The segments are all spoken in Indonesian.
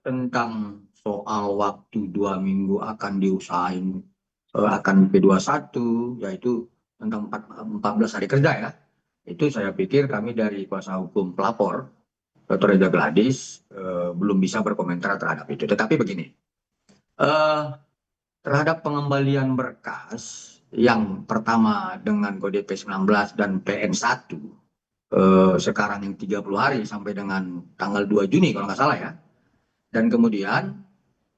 Tentang soal waktu 2 minggu akan diusahain akan P21, yaitu tentang 14 hari kerja ya. Itu saya pikir kami dari kuasa hukum pelapor, Dr. Reza Gladys, belum bisa berkomentar terhadap itu. Tetapi begini, eh, terhadap pengembalian berkas yang pertama dengan kode P19 dan PN1, sekarang yang 30 hari sampai dengan tanggal 2 Juni kalau nggak salah ya. Dan kemudian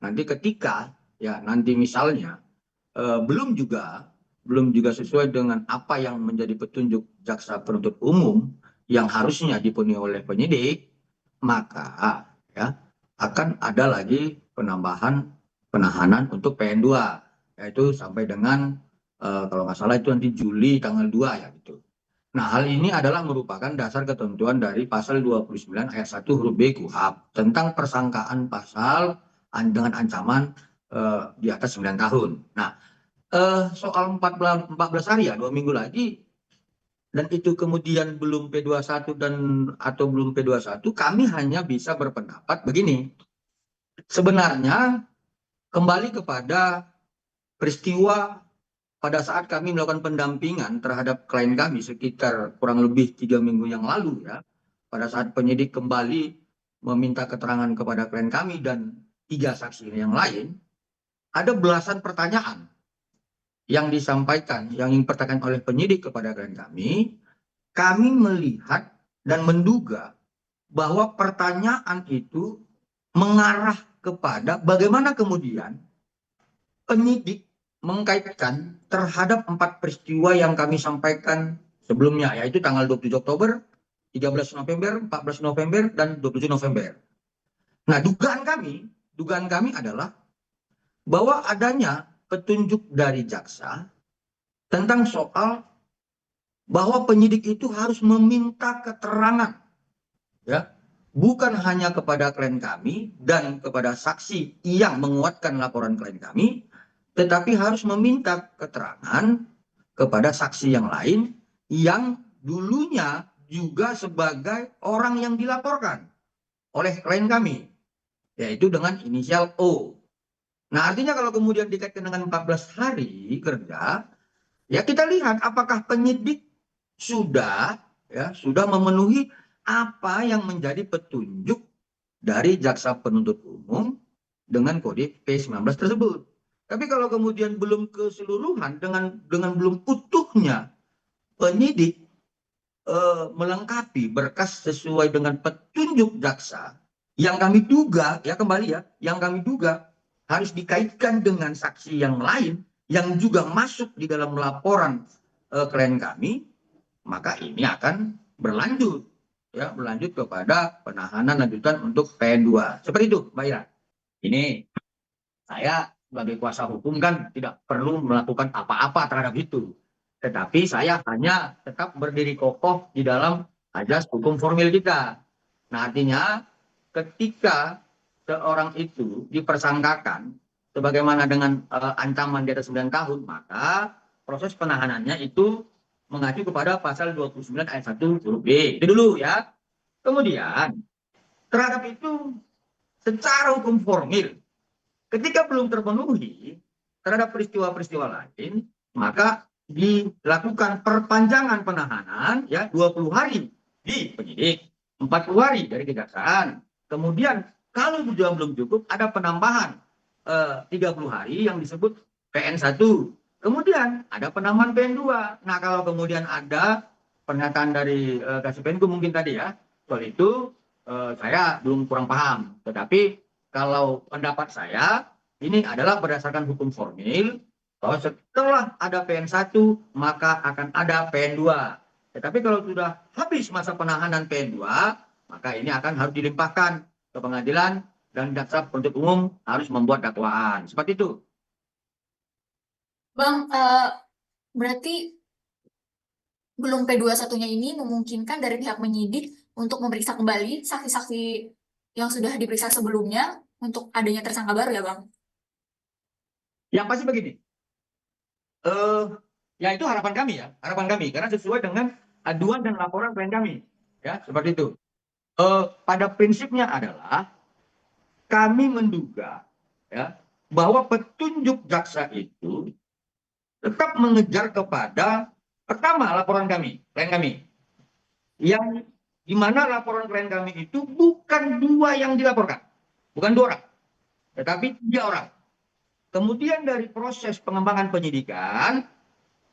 nanti ketika ya nanti misalnya belum juga sesuai dengan apa yang menjadi petunjuk jaksa penuntut umum yang harusnya dipenuhi oleh penyidik, maka ya akan ada lagi penambahan penahanan untuk PN2, yaitu sampai dengan kalau nggak salah itu nanti Juli tanggal 2 ya gitu. Nah, hal ini adalah merupakan dasar ketentuan dari pasal 29 ayat 1 huruf B KUHP tentang persangkaan pasal dengan ancaman di atas 9 tahun. Nah, soal 14 hari ya, 2 minggu lagi, dan itu kemudian belum P21 atau belum P21, kami hanya bisa berpendapat begini. Sebenarnya kembali kepada peristiwa pada saat kami melakukan pendampingan terhadap klien kami sekitar kurang lebih 3 minggu yang lalu ya, pada saat penyidik kembali meminta keterangan kepada klien kami dan 3 saksi yang lain, ada belasan pertanyaan yang disampaikan, yang dipertanyakan oleh penyidik kepada klien kami melihat dan menduga bahwa pertanyaan itu mengarah kepada bagaimana kemudian penyidik mengkaitkan terhadap 4 peristiwa yang kami sampaikan sebelumnya, yaitu tanggal 27 Oktober, 13 November, 14 November, dan 27 November. Nah, dugaan kami adalah bahwa adanya petunjuk dari jaksa tentang soal bahwa penyidik itu harus meminta keterangan, ya, bukan hanya kepada klien kami dan kepada saksi yang menguatkan laporan klien kami, tetapi harus meminta keterangan kepada saksi yang lain yang dulunya juga sebagai orang yang dilaporkan oleh klien kami, yaitu dengan inisial O. Nah, artinya kalau kemudian dikaitkan dengan 14 hari kerja, ya kita lihat apakah penyidik sudah memenuhi apa yang menjadi petunjuk dari jaksa penuntut umum dengan kode P19 tersebut. Tapi kalau kemudian belum keseluruhan dengan belum utuhnya penyidik melengkapi berkas sesuai dengan petunjuk jaksa yang kami duga ya, kembali ya, yang kami duga harus dikaitkan dengan saksi yang lain yang juga masuk di dalam laporan klien kami, maka ini akan berlanjut kepada penahanan lanjutan untuk PN2. Seperti itu, Mbak Ira. Ini saya sebagai kuasa hukum kan tidak perlu melakukan apa-apa terhadap itu. Tetapi saya hanya tetap berdiri kokoh di dalam ajas hukum formil kita. Nah, artinya ketika seorang itu dipersangkakan sebagaimana dengan ancaman di atas 9 tahun, maka proses penahanannya itu mengacu kepada pasal 29 ayat 1 huruf B. Itu dulu ya. Kemudian terhadap itu secara hukum formil, ketika belum terpenuhi terhadap peristiwa-peristiwa lain, maka dilakukan perpanjangan penahanan ya 20 hari di penyidik, 40 hari dari kejaksaan. Kemudian kalau juga belum cukup ada penambahan 30 hari yang disebut PN1. Kemudian ada penambahan PN2. Nah, kalau kemudian ada pernyataan dari Kasih Penku mungkin tadi ya, soal itu saya belum kurang paham. Tetapi kalau pendapat saya ini adalah berdasarkan hukum formil bahwa setelah ada PN1 maka akan ada PN2. Tetapi kalau sudah habis masa penahanan PN2, maka ini akan harus dilimpahkan ke pengadilan dan jaksa penuntut umum harus membuat dakwaan. Seperti itu. Bang, berarti belum P21-nya ini memungkinkan dari pihak penyidik untuk memeriksa kembali saksi-saksi yang sudah diperiksa sebelumnya untuk adanya tersangka baru ya, Bang? Yang pasti begini, ya itu harapan kami karena sesuai dengan aduan dan laporan klien kami, ya seperti itu. Pada prinsipnya adalah kami menduga ya bahwa petunjuk jaksa itu tetap mengejar kepada pertama laporan kami, klien kami, yang di mana laporan klien kami itu bukan 2 yang dilaporkan, bukan 2 orang, tetapi 3 orang. Kemudian dari proses pengembangan penyidikan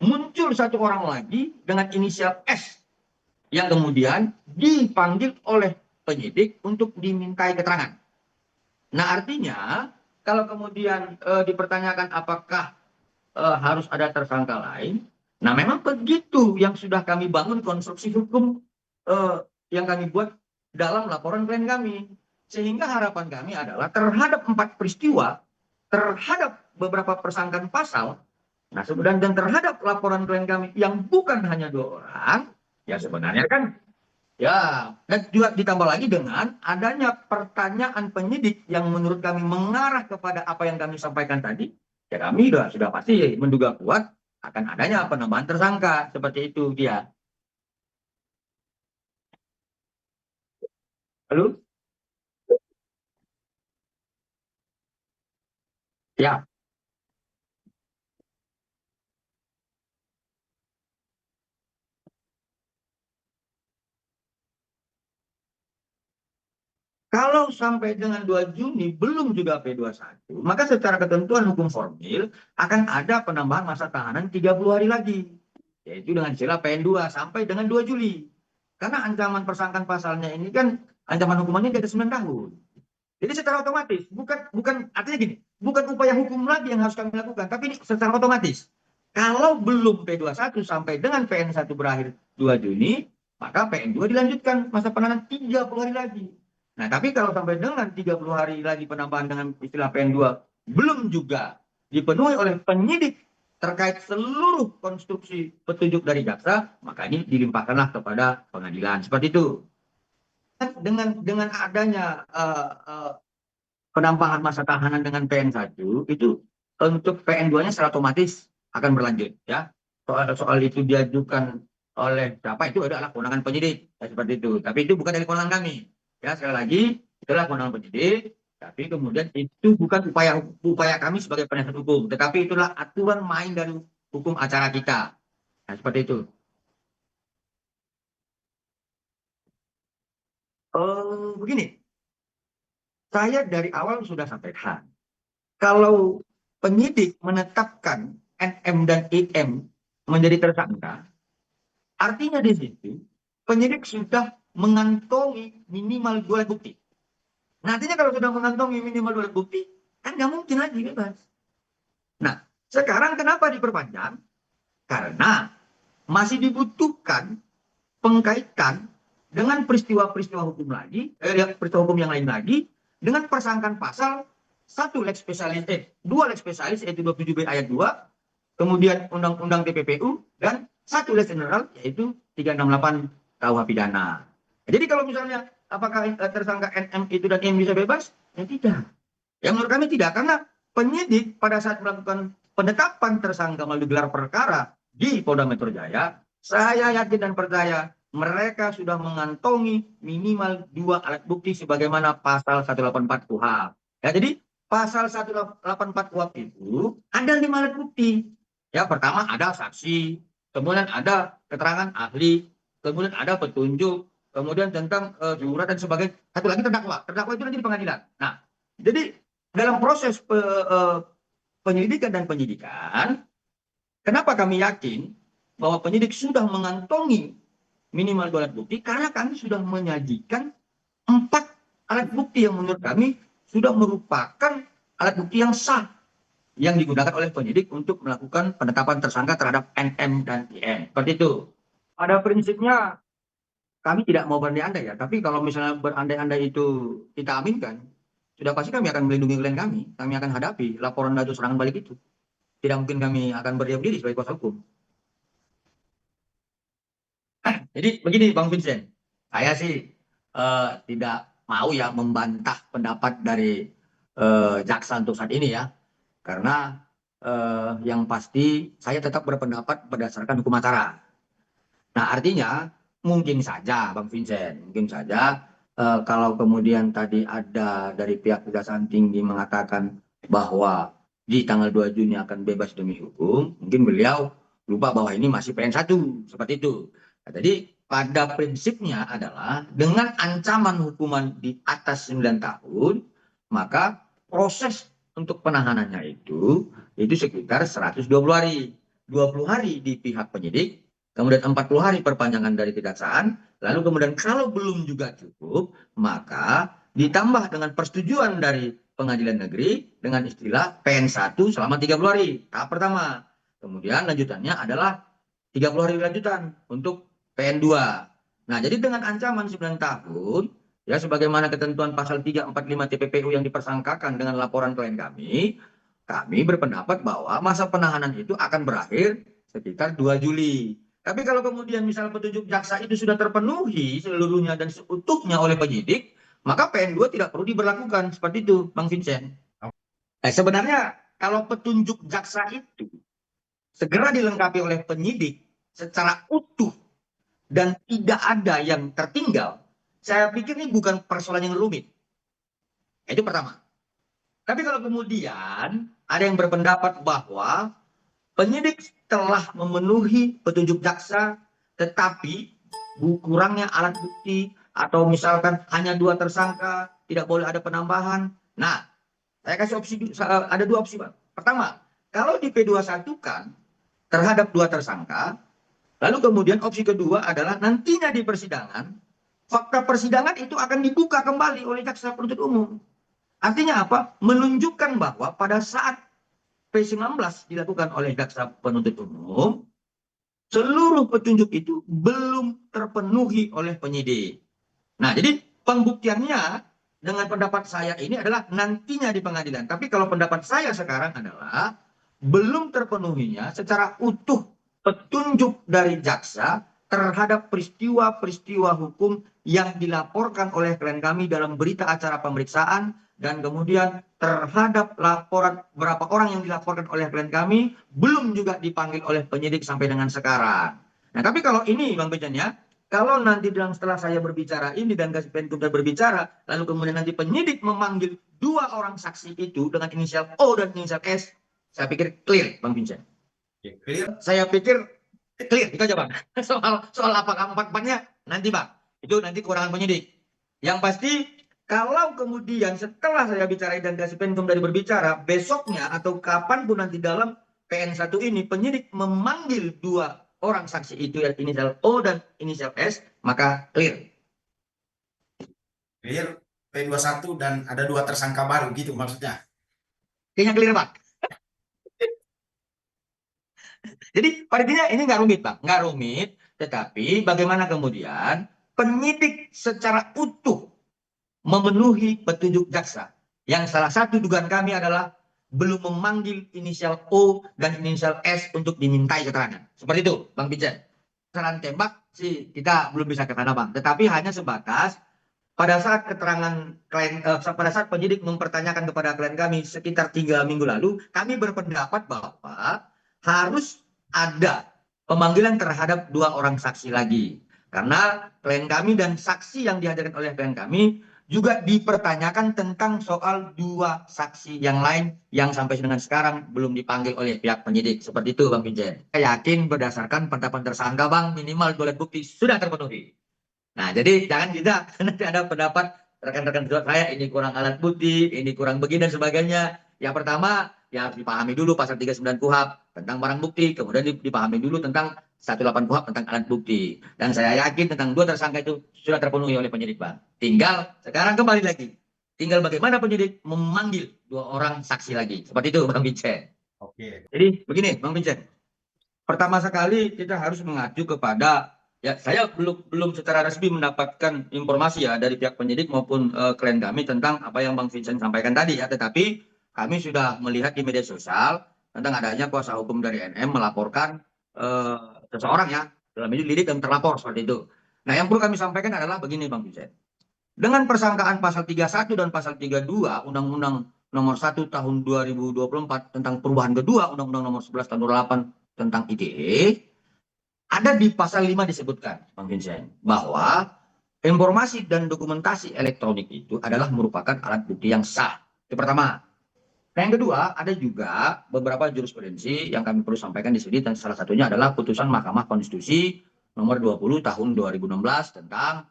muncul 1 orang lagi dengan inisial S yang kemudian dipanggil oleh penyidik untuk dimintai keterangan. Nah, artinya kalau kemudian dipertanyakan apakah harus ada tersangka lain, nah memang begitu yang sudah kami bangun konstruksi hukum yang kami buat dalam laporan klien kami. Sehingga harapan kami adalah terhadap 4 peristiwa, terhadap beberapa persangkaan pasal, nah sebenarnya dan terhadap laporan klien kami yang bukan hanya 2 orang, ya sebenarnya kan ya, dan juga ditambah lagi dengan adanya pertanyaan penyidik yang menurut kami mengarah kepada apa yang kami sampaikan tadi, ya kami sudah pasti menduga kuat akan adanya penambahan tersangka, seperti itu dia. Lalu, ya, kalau sampai dengan 2 Juni belum juga P21, maka secara ketentuan hukum formil akan ada penambahan masa tahanan 30 hari lagi, yaitu dengan istilah PN2 sampai dengan 2 Juli. Karena ancaman persangkaan pasalnya ini kan ancaman hukumannya di atas 9 tahun. Jadi secara otomatis, bukan artinya gini, bukan upaya hukum lagi yang harus kami lakukan, tapi ini secara otomatis. Kalau belum P21 sampai dengan PN1 berakhir 2 Juni, maka PN2 dilanjutkan masa penahanan 30 hari lagi. Nah, tapi kalau sampai dengan 30 hari lagi penambahan dengan istilah PN2 belum juga dipenuhi oleh penyidik terkait seluruh konstruksi petunjuk dari jaksa, maka ini dilimpahkanlah kepada pengadilan. Seperti itu. Dengan adanya penambahan masa tahanan dengan PN1 itu untuk PN2-nya secara otomatis akan berlanjut ya. Soal itu diajukan oleh siapa itu adalah kewenangan penyidik ya, seperti itu. Tapi itu bukan dari kewenangan kami. Ya, sekali lagi itulah kewenangan penyidik, tapi kemudian itu bukan upaya kami sebagai penasihat hukum, tetapi itulah aturan main dari hukum acara kita. Nah, seperti itu. Begini, saya dari awal sudah sampaikan. Kalau penyidik menetapkan NM dan IM menjadi tersangka, artinya di situ penyidik sudah mengantongi minimal 2 alat bukti. Nah, artinya kalau sudah mengantongi minimal 2 alat bukti, kan nggak mungkin lagi bebas. Nah, sekarang kenapa diperpanjang? Karena masih dibutuhkan pengkaitan dengan peristiwa-peristiwa hukum lagi, peristiwa hukum yang lain lagi, dengan persangkaan pasal 2 lex spesialis yaitu 27B ayat 2, kemudian Undang-Undang TPPU, dan 1 lex general yaitu 368 KUH pidana. Jadi kalau misalnya apakah tersangka NM itu dan M bisa bebas? Ya tidak. Ya menurut kami tidak, karena penyidik pada saat melakukan penetapan tersangka melalui gelar perkara di Polda Metro Jaya, saya yakin dan percaya mereka sudah mengantongi minimal 2 alat bukti sebagaimana pasal 184 KUHP. Ya, jadi pasal 184 KUHP itu ada 5 alat bukti. Ya, pertama ada saksi, kemudian ada keterangan ahli, kemudian ada petunjuk, kemudian tentang jurat dan sebagainya. Satu lagi terdakwa. Terdakwa itu nanti di pengadilan. Nah, jadi dalam proses penyelidikan dan penyidikan, kenapa kami yakin bahwa penyidik sudah mengantongi minimal 2 alat bukti? Karena kami sudah menyajikan 4 alat bukti yang menurut kami sudah merupakan alat bukti yang sah yang digunakan oleh penyidik untuk melakukan penetapan tersangka terhadap NM dan IM. Seperti itu. Pada prinsipnya kami tidak mau berandai-andai ya, tapi kalau misalnya berandai-andai itu kita aminkan, sudah pasti kami akan melindungi klien kami. Kami akan hadapi laporan dan serangan balik itu. Tidak mungkin kami akan berdiam diri sebagai kuasa hukum. Jadi begini Bang Vincent, saya sih tidak mau ya membantah pendapat dari jaksa untuk saat ini ya, karena yang pasti saya tetap berpendapat berdasarkan hukum acara. Nah, artinya mungkin saja Bang Vincent, mungkin saja kalau kemudian tadi ada dari pihak Kejaksaan Tinggi mengatakan bahwa di tanggal 2 Juni akan bebas demi hukum, mungkin beliau lupa bahwa ini masih PN1, seperti itu. Nah, jadi pada prinsipnya adalah dengan ancaman hukuman di atas 9 tahun, maka proses untuk penahanannya itu sekitar 120 hari. 20 hari di pihak penyidik, kemudian 40 hari perpanjangan dari kejaksaan, lalu kemudian kalau belum juga cukup, maka ditambah dengan persetujuan dari pengadilan negeri dengan istilah PN1 selama 30 hari. Tahap pertama. Kemudian lanjutannya adalah 30 hari lanjutan untuk PN2. Nah, jadi dengan ancaman 9 tahun, ya sebagaimana ketentuan pasal 345 TPPU yang dipersangkakan dengan laporan klien kami berpendapat bahwa masa penahanan itu akan berakhir sekitar 2 Juli. Tapi kalau kemudian misal petunjuk jaksa itu sudah terpenuhi seluruhnya dan seutuhnya oleh penyidik, maka PN2 tidak perlu diberlakukan. Seperti itu, Bang Vincent. Sebenarnya kalau petunjuk jaksa itu segera dilengkapi oleh penyidik secara utuh dan tidak ada yang tertinggal, saya pikir ini bukan persoalan yang rumit. Itu pertama. Tapi kalau kemudian ada yang berpendapat bahwa penyidik telah memenuhi petunjuk jaksa, tetapi kurangnya alat bukti atau misalkan hanya 2 tersangka, tidak boleh ada penambahan. Nah, saya kasih opsi, ada 2 opsi, Bang. Pertama, kalau di P21 kan terhadap 2 tersangka, lalu kemudian opsi kedua adalah nantinya di persidangan, fakta persidangan itu akan dibuka kembali oleh jaksa penuntut umum. Artinya apa? Menunjukkan bahwa pada saat P19 dilakukan oleh jaksa penuntut umum, seluruh petunjuk itu belum terpenuhi oleh penyidik. Nah, jadi pembuktiannya dengan pendapat saya ini adalah nantinya di pengadilan. Tapi kalau pendapat saya sekarang adalah belum terpenuhinya secara utuh petunjuk dari jaksa terhadap peristiwa-peristiwa hukum yang dilaporkan oleh klien kami dalam berita acara pemeriksaan dan kemudian terhadap laporan berapa orang yang dilaporkan oleh klien kami belum juga dipanggil oleh penyidik sampai dengan sekarang. Nah, tapi kalau ini Bang Bejan ya, kalau nanti setelah saya berbicara ini dan Kasih Penkum berbicara, lalu kemudian nanti penyidik memanggil 2 orang saksi itu dengan inisial O dan inisial S, saya pikir clear, Bang Vincent. Clear. Saya pikir clear, itu aja Bang. Soal apakah 4-4-nya nanti Bang, itu nanti kewenangan penyidik. Yang pasti kalau kemudian setelah saya bicara dan Kasih Penkum berbicara, besoknya atau kapanpun nanti dalam PN1 ini penyidik memanggil 2 orang saksi itu yang inisial O dan inisial S, maka clear. Clear P21 dan ada 2 tersangka baru gitu maksudnya. Kayaknya clear Pak. Jadi pada intinya ini nggak rumit Pak, nggak rumit. Tetapi bagaimana kemudian penyidik secara utuh memenuhi petunjuk jaksa. Yang salah satu dugaan kami adalah belum memanggil inisial O dan inisial S untuk dimintai keterangan. Seperti itu, Bang Vincent. Saran tembak sih kita belum bisa ke sana, Bang. Tetapi hanya sebatas pada saat keterangan klien, pada saat penyidik mempertanyakan kepada klien kami sekitar 3 minggu lalu, kami berpendapat bahwa harus ada pemanggilan terhadap 2 orang saksi lagi. Karena klien kami dan saksi yang dihadirkan oleh klien kami juga dipertanyakan tentang soal 2 saksi yang lain yang sampai dengan sekarang belum dipanggil oleh pihak penyidik. Seperti itu Bang Vincent. Saya yakin berdasarkan penetapan tersangka Bang, minimal 2 alat bukti sudah terpenuhi. Nah, jadi jangan kita nanti ada pendapat rekan-rekan saya ini kurang alat bukti, ini kurang begini dan sebagainya. Yang pertama, ya harus dipahami dulu pasal 39 KUHP tentang barang bukti, kemudian dipahami dulu tentang 18 KUHP tentang alat bukti. Dan saya yakin tentang 2 tersangka itu sudah terpenuhi oleh penyidik, Bang. Tinggal sekarang kembali lagi. Tinggal bagaimana penyidik memanggil 2 orang saksi lagi. Seperti itu, Bang Vincent. Oke. Jadi begini, Bang Vincent. Pertama sekali kita harus mengacu kepada, ya saya belum secara resmi mendapatkan informasi ya dari pihak penyidik maupun klien kami tentang apa yang Bang Vincent sampaikan tadi ya, tetapi kami sudah melihat di media sosial tentang adanya kuasa hukum dari NM melaporkan seseorang ya, dalam ini lidik dan terlapor seperti itu. Nah, yang perlu kami sampaikan adalah begini Bang Vincent. Dengan persangkaan pasal 31 dan pasal 32 Undang-Undang Nomor 1 Tahun 2024 tentang perubahan kedua Undang-Undang Nomor 11 Tahun 2008 tentang ITE, ada di pasal 5 disebutkan, Bang Vincent, bahwa informasi dan dokumentasi elektronik itu adalah merupakan alat bukti yang sah. Itu pertama. Nah, yang kedua, ada juga beberapa jurisprudensi yang kami perlu sampaikan di sini, dan salah satunya adalah putusan Mahkamah Konstitusi nomor 20 tahun 2016 tentang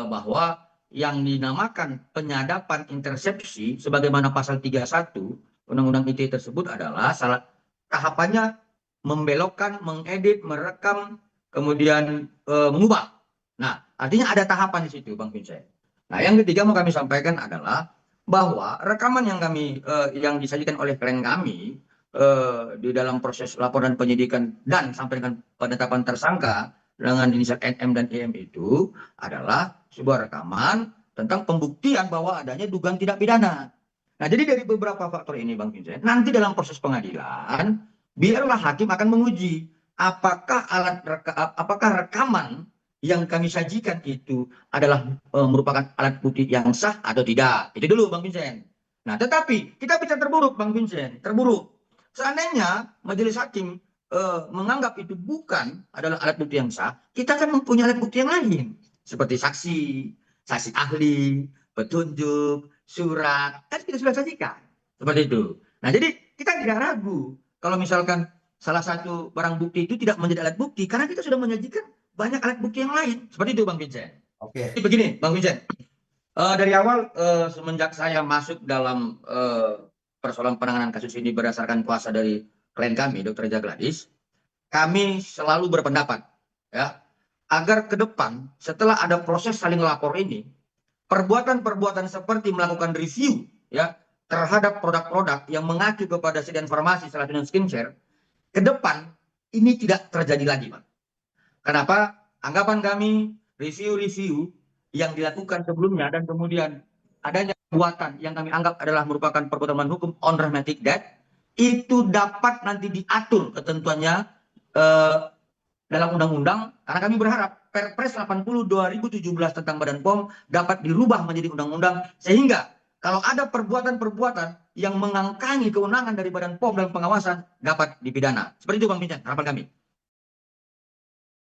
bahwa yang dinamakan penyadapan intersepsi sebagaimana pasal 31 Undang-Undang ITE tersebut adalah salah tahapannya membelokkan, mengedit, merekam, kemudian mengubah. Nah, artinya ada tahapan di situ, Bang Vincent. Nah, yang ketiga mau kami sampaikan adalah bahwa rekaman yang kami yang disajikan oleh klien kami di dalam proses laporan penyidikan dan sampai dengan penetapan tersangka dengan inisial NM dan EM itu adalah sebuah rekaman tentang pembuktian bahwa adanya dugaan tidak pidana. Nah, jadi dari beberapa faktor ini, Bang Vincent, nanti dalam proses pengadilan, biarlah hakim akan menguji apakah rekaman yang kami sajikan itu adalah merupakan alat bukti yang sah atau tidak. Itu dulu, Bang Vincent. Nah, tetapi kita bisa terburuk, Bang Vincent, terburuk. Seandainya majelis hakim menganggap itu bukan adalah alat bukti yang sah, kita kan mempunyai alat bukti yang lain, seperti saksi, saksi ahli, petunjuk, surat, kan kita sudah sajikan. Seperti itu. Nah, jadi kita tidak ragu kalau misalkan salah satu barang bukti itu tidak menjadi alat bukti, karena kita sudah menyajikan banyak alat bukti yang lain. Seperti itu, Bang Vincent. Oke. Jadi begini, Bang Vincent. Dari awal semenjak saya masuk dalam persoalan penanganan kasus ini berdasarkan kuasa dari klien kami, Dr. Eza Gladys, kami selalu berpendapat ya agar ke depan setelah ada proses saling lapor ini, perbuatan-perbuatan seperti melakukan review ya terhadap produk-produk yang mengacu kepada sedia farmasi salah satunya skincare, ke depan ini tidak terjadi lagi, Pak. Kenapa? Anggapan kami review-review yang dilakukan sebelumnya dan kemudian adanya perbuatan yang kami anggap adalah merupakan perbuatan hukum on dramatic death itu dapat nanti diatur ketentuannya dalam undang-undang, karena kami berharap Perpres 80 2017 tentang Badan POM dapat dirubah menjadi undang-undang sehingga kalau ada perbuatan-perbuatan yang mengangkangi kewenangan dari Badan POM dalam pengawasan dapat dipidana. Seperti itu, Bang Vincent, harapan kami.